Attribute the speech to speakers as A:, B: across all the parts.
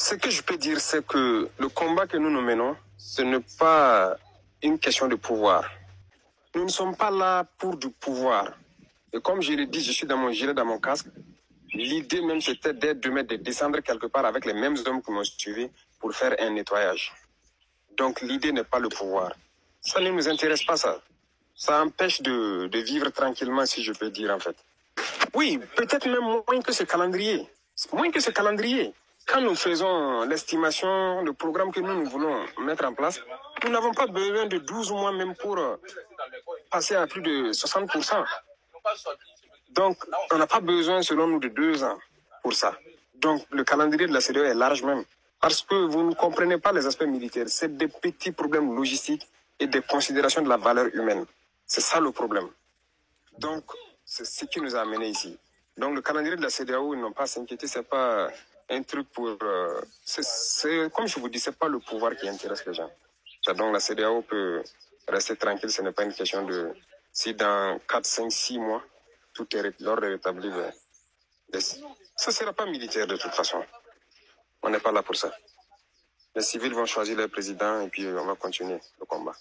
A: Ce que je peux dire, c'est que le combat que nous menons, ce n'est pas une question de pouvoir. Nous ne sommes pas là pour du pouvoir. Et comme je l'ai dit, je suis dans mon gilet, dans mon casque. L'idée même, c'était de descendre quelque part avec les mêmes hommes qui m'ont suivi pour faire un nettoyage. Donc l'idée n'est pas le pouvoir. Ça ne nous intéresse pas, ça. Ça empêche de vivre tranquillement, si je peux dire, en fait. Oui, peut-être même moins que ce calendrier. Moins que ce calendrier. Quand nous faisons l'estimation, le programme que nous voulons mettre en place, nous n'avons pas besoin de 12 mois même pour passer à plus de 60%. Donc, on n'a pas besoin, selon nous, de 2 ans pour ça. Donc, le calendrier de la CEDEAO est large même. Parce que vous ne comprenez pas les aspects militaires. C'est des petits problèmes logistiques et des considérations de la valeur humaine. C'est ça le problème. Donc, c'est ce qui nous a amenés ici. Donc, le calendrier de la CEDEAO, ils n'ont pas à s'inquiéter. C'est pas un truc pour... comme je vous dis, c'est pas le pouvoir qui intéresse les gens. Donc, la CEDEAO peut rester tranquille. Ce n'est pas une question de... Si dans 4, 5, 6 mois, tout est l'ordre est rétabli, ça ne sera pas militaire de toute façon. On n'est pas là pour ça. Les civils vont choisir leur président et puis on va continuer le combat.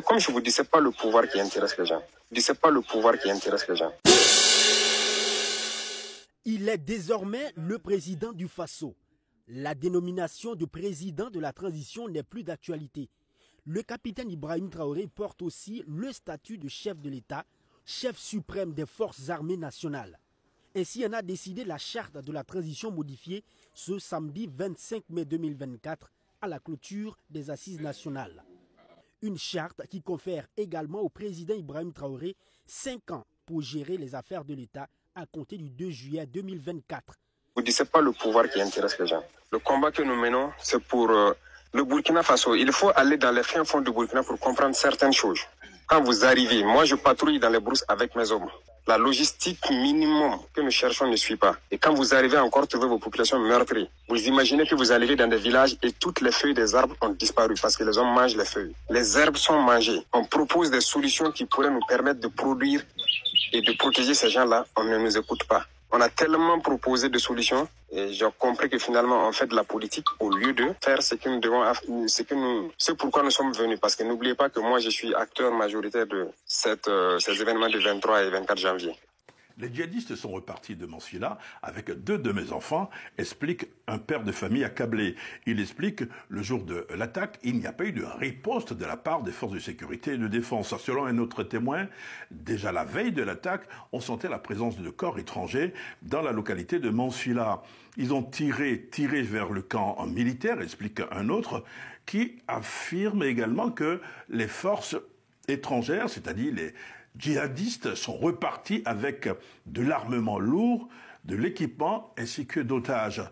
A: Comme je vous dis, ce n'est pas le pouvoir qui intéresse les gens. Je dis, c'est pas le pouvoir qui intéresse les gens.
B: Il est désormais le président du Faso. La dénomination de président de la transition n'est plus d'actualité. Le capitaine Ibrahim Traoré porte aussi le statut de chef de l'État, chef suprême des forces armées nationales. Ainsi en a décidé la charte de la transition modifiée ce samedi 25 mai 2024 à la clôture des assises nationales. Une charte qui confère également au président Ibrahim Traoré 5 ans pour gérer les affaires de l'État à compter du 2 juillet 2024.
A: Vous dites, ce n'est pas le pouvoir qui intéresse les gens. Le combat que nous menons, c'est pour le Burkina Faso. Il faut aller dans les fins fonds du Burkina pour comprendre certaines choses. Quand vous arrivez, moi je patrouille dans les brousses avec mes hommes. La logistique minimum que nous cherchons ne suit pas. Et quand vous arrivez encore trouver vos populations meurtries, vous imaginez que vous arrivez dans des villages et toutes les feuilles des arbres ont disparu parce que les hommes mangent les feuilles. Les herbes sont mangées. On propose des solutions qui pourraient nous permettre de produire et de protéger ces gens-là. On ne nous écoute pas. On a tellement proposé de solutions et j'ai compris que finalement on fait de la politique au lieu de faire ce que nous devons, c'est pourquoi nous sommes venus. Parce que n'oubliez pas que moi je suis acteur majoritaire de ces événements du 23 et 24 janvier.
C: Les djihadistes sont repartis de Mansilla avec 2 de mes enfants, explique un père de famille accablé. Il explique, le jour de l'attaque, il n'y a pas eu de riposte de la part des forces de sécurité et de défense. Selon un autre témoin, déjà la veille de l'attaque, on sentait la présence de corps étrangers dans la localité de Mansilla. Ils ont tiré vers le camp militaire, explique un autre, qui affirme également que les forces étrangères, c'est-à-dire les djihadistes, sont repartis avec de l'armement lourd, de l'équipement ainsi que d'otages.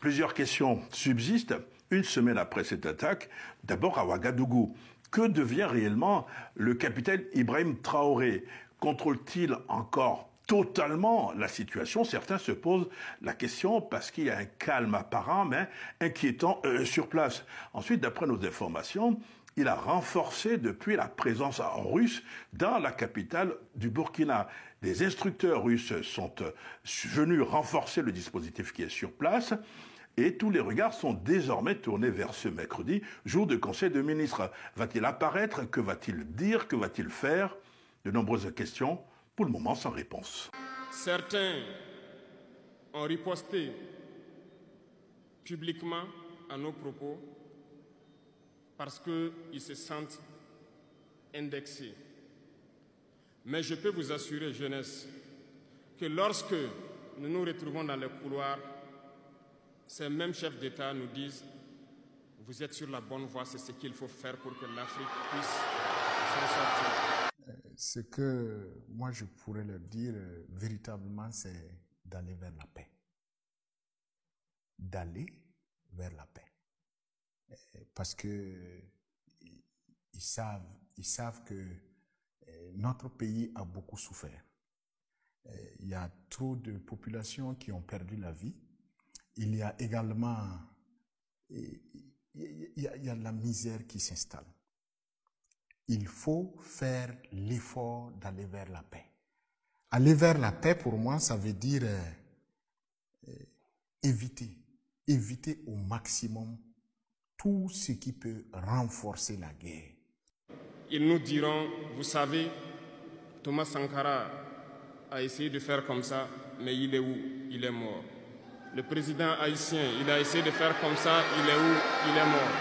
C: Plusieurs questions subsistent une semaine après cette attaque. D'abord à Ouagadougou. Que devient réellement le capitaine Ibrahim Traoré? Contrôle-t-il encore totalement la situation? Certains se posent la question parce qu'il y a un calme apparent mais inquiétant sur place. Ensuite, d'après nos informations, il a renforcé depuis la présence russe dans la capitale du Burkina. Des instructeurs russes sont venus renforcer le dispositif qui est sur place et tous les regards sont désormais tournés vers ce mercredi, jour de Conseil de ministres. Va-t-il apparaître? Que va-t-il dire? Que va-t-il faire? De nombreuses questions, pour le moment sans réponse.
D: Certains ont riposté publiquement à nos propos parce qu'ils se sentent indexés. Mais je peux vous assurer, jeunesse, que lorsque nous nous retrouvons dans les couloirs, ces mêmes chefs d'État nous disent « Vous êtes sur la bonne voie, c'est ce qu'il faut faire pour que l'Afrique puisse s'en sortir. »
E: Ce que moi je pourrais leur dire véritablement, c'est d'aller vers la paix. D'aller vers la paix. Parce que ils savent que notre pays a beaucoup souffert. Il y a trop de populations qui ont perdu la vie. Il y a également il y a la misère qui s'installe. Il faut faire l'effort d'aller vers la paix. Aller vers la paix, pour moi, ça veut dire éviter éviter au maximum tout ce qui peut renforcer la guerre.
D: Ils nous diront, vous savez, Thomas Sankara a essayé de faire comme ça, mais il est où? Il est mort. Le président haïtien, il a essayé de faire comme ça, il est où? Il est mort.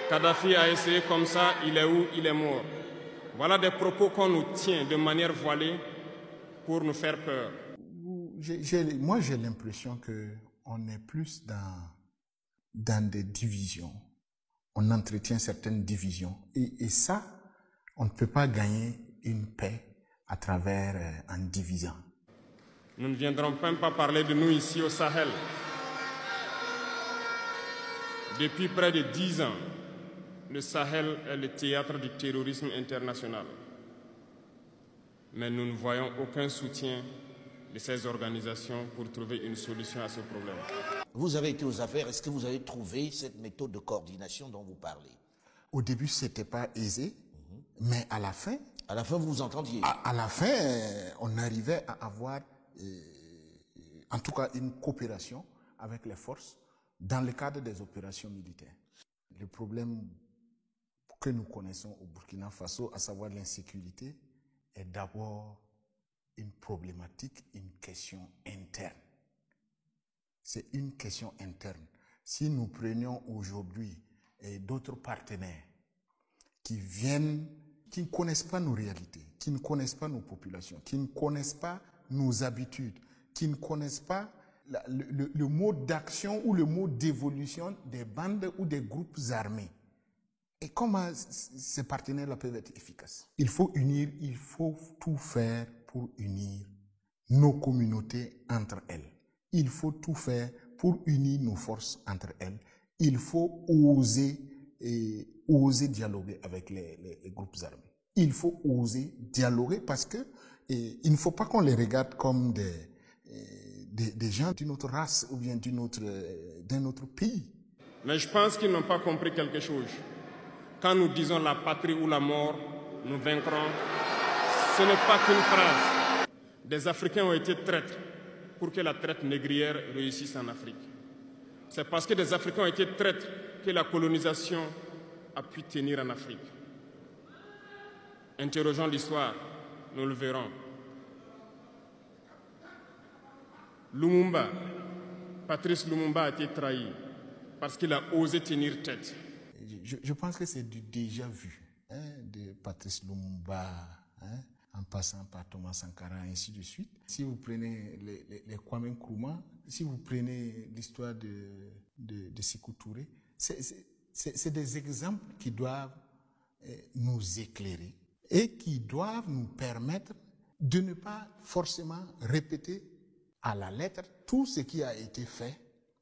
D: Kadhafi a essayé comme ça, il est où? Il est mort. Voilà des propos qu'on nous tient de manière voilée pour nous faire peur.
E: Moi, j'ai l'impression qu'on est plus dans des divisions. On entretient certaines divisions. Et ça, on ne peut pas gagner une paix à travers en divisant.
D: Nous ne viendrons même pas parler de nous ici au Sahel. Depuis près de 10 ans, le Sahel est le théâtre du terrorisme international. Mais nous ne voyons aucun soutien de ces organisations pour trouver une solution à ce problème.
F: Vous avez été aux affaires, est-ce que vous avez trouvé cette méthode de coordination dont vous parlez?
E: Au début, ce n'était pas aisé, mais à la fin...
F: À la fin, vous vous entendiez?
E: À la fin, on arrivait à avoir, en tout cas, une coopération avec les forces dans le cadre des opérations militaires. Le problème que nous connaissons au Burkina Faso, à savoir l'insécurité, est d'abord une problématique, une question interne. C'est une question interne. Si nous prenions aujourd'hui d'autres partenaires qui viennent, qui ne connaissent pas nos réalités, qui ne connaissent pas nos populations, qui ne connaissent pas nos habitudes, qui ne connaissent pas le mode d'action ou le mode d'évolution des bandes ou des groupes armés. Et comment ces partenaires-là peuvent être efficaces? Il faut unir, il faut tout faire pour unir nos communautés entre elles. Il faut tout faire pour unir nos forces entre elles. Il faut oser dialoguer avec les groupes armés. Il faut oser dialoguer parce que il ne faut pas qu'on les regarde comme des gens d'une autre race ou bien d'un autre pays.
D: Mais je pense qu'ils n'ont pas compris quelque chose. Quand nous disons la patrie ou la mort, nous vaincrons, ce n'est pas qu'une phrase. Des Africains ont été traîtres pour que la traite négrière réussisse en Afrique. C'est parce que des Africains ont été traîtres que la colonisation a pu tenir en Afrique. Interrogeons l'histoire, nous le verrons. Lumumba, Patrice Lumumba a été trahi parce qu'il a osé tenir tête.
E: Je pense que c'est du déjà vu, de Patrice Lumumba, en passant par Thomas Sankara, ainsi de suite. Si vous prenez les Kwame Nkrumah, si vous prenez l'histoire de Sékou Touré, c'est des exemples qui doivent nous éclairer et qui doivent nous permettre de ne pas forcément répéter à la lettre tout ce qui a été fait.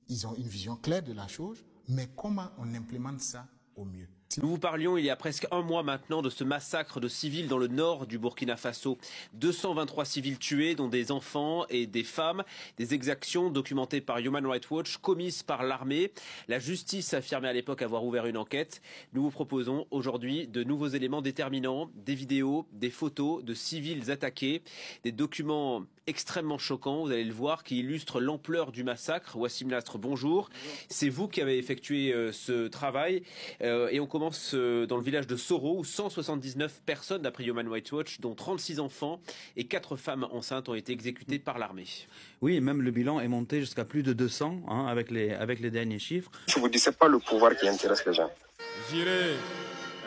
E: Ils ont une vision claire de la chose, mais comment on implémente ça au mieux.
G: Nous vous parlions il y a presque un mois maintenant de ce massacre de civils dans le nord du Burkina Faso. 223 civils tués, dont des enfants et des femmes. Des exactions documentées par Human Rights Watch, commises par l'armée. La justice affirmait à l'époque avoir ouvert une enquête. Nous vous proposons aujourd'hui de nouveaux éléments déterminants, des vidéos, des photos de civils attaqués, des documents extrêmement choquants, vous allez le voir, qui illustrent l'ampleur du massacre. Wassim Lastre, bonjour. C'est vous qui avez effectué ce travail et on commence dans le village de Soro où 179 personnes, d'après Human Rights Watch, dont 36 enfants et 4 femmes enceintes ont été exécutées par l'armée.
H: Oui, même le bilan est monté jusqu'à plus de 200 avec les derniers chiffres.
A: Je vous dis, c'est pas le pouvoir qui intéresse les gens.
D: J'irai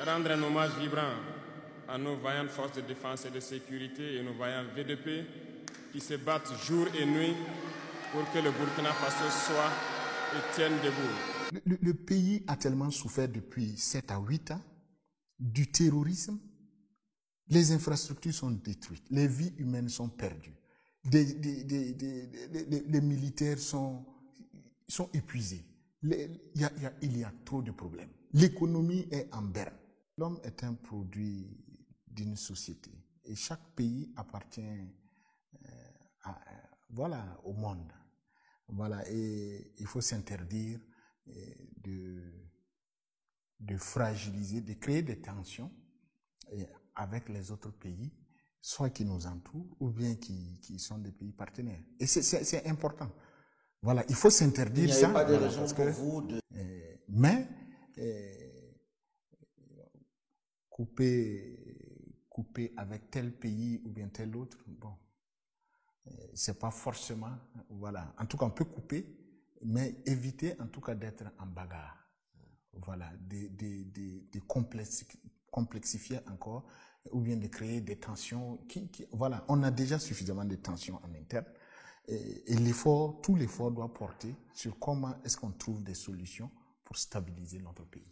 D: rendre un hommage vibrant à nos vaillantes forces de défense et de sécurité et nos vaillants VDP qui se battent jour et nuit pour que le Burkina Faso soit et tienne debout.
E: Le pays a tellement souffert depuis 7 à 8 ans du terrorisme. Les infrastructures sont détruites, les vies humaines sont perdues, les militaires sont épuisés. Il y a trop de problèmes. L'économie est en berne. L'homme est un produit d'une société et chaque pays appartient au monde. Voilà, et il faut s'interdire de fragiliser, de créer des tensions avec les autres pays, soit qui nous entourent ou bien qui sont des pays partenaires. Et c'est important. Voilà, il faut s'interdire ça.
F: Il n'y a pas de
E: voilà,
F: raison pour vous de...
E: mais couper avec tel pays ou bien tel autre, bon, c'est pas forcément, voilà. En tout cas, on peut couper, mais éviter en tout cas d'être en bagarre. Voilà, de complexifier encore, ou bien de créer des tensions. Voilà, on a déjà suffisamment de tensions en interne. Et tout l'effort doit porter sur comment est-ce qu'on trouve des solutions pour stabiliser notre pays.